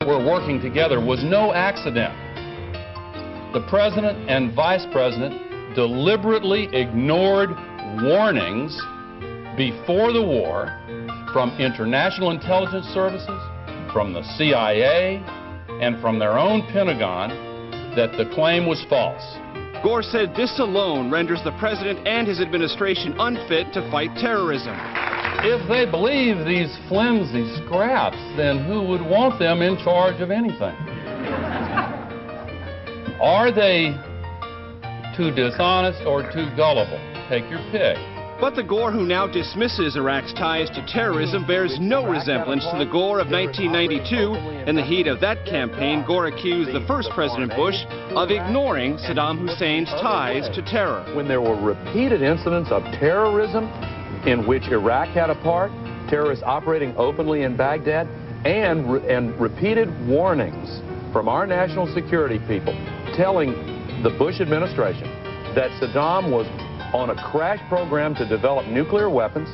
We're working together was no accident. The President and Vice President deliberately ignored warnings before the war from international intelligence services, from the CIA, and from their own Pentagon that the claim was false. Gore said this alone renders the president and his administration unfit to fight terrorism. If they believe these flimsy scraps, then who would want them in charge of anything? Are they too dishonest or too gullible? Take your pick. But the Gore who now dismisses Iraq's ties to terrorism bears no resemblance to the Gore of 1992. In the heat of that campaign, Gore accused the first President Bush of ignoring Saddam Hussein's ties to terror. When there were repeated incidents of terrorism in which Iraq had a part, terrorists operating openly in Baghdad, and repeated warnings from our national security people telling the Bush administration that Saddam was on a crash program to develop nuclear weapons,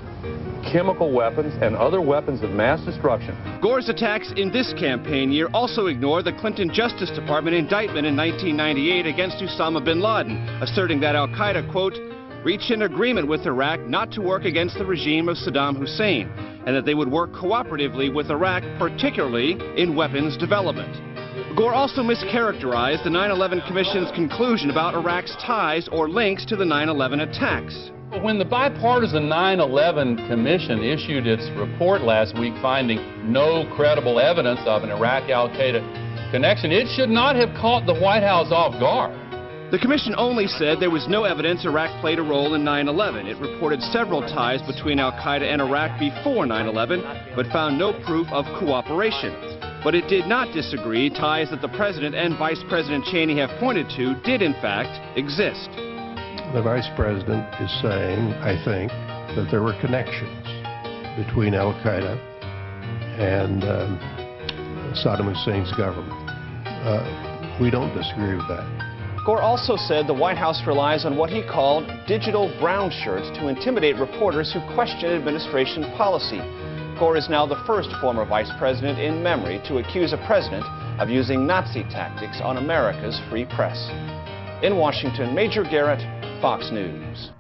chemical weapons, and other weapons of mass destruction. Gore's attacks in this campaign year also ignore the Clinton Justice Department indictment in 1998 against Osama bin Laden, asserting that al-Qaeda, quote, reached an agreement with Iraq not to work against the regime of Saddam Hussein, and that they would work cooperatively with Iraq, particularly in weapons development. Gore also mischaracterized the 9/11 Commission's conclusion about Iraq's ties or links to the 9/11 attacks. When the bipartisan 9/11 Commission issued its report last week finding no credible evidence of an Iraq al-Qaeda connection, it should not have caught the White House off guard. The commission only said there was no evidence Iraq played a role in 9/11. It reported several ties between al-Qaeda and Iraq before 9/11, but found no proof of cooperation. But it did not disagree ties that the President and Vice President Cheney have pointed to did in fact exist. The Vice President is saying, I think, that there were connections between al-Qaeda and Saddam Hussein's government. We don't disagree with that. Gore also said the White House relies on what he called digital brown shirts to intimidate reporters who question administration policy. Gore is now the first former vice president in memory to accuse a president of using Nazi tactics on America's free press. In Washington, Major Garrett, Fox News.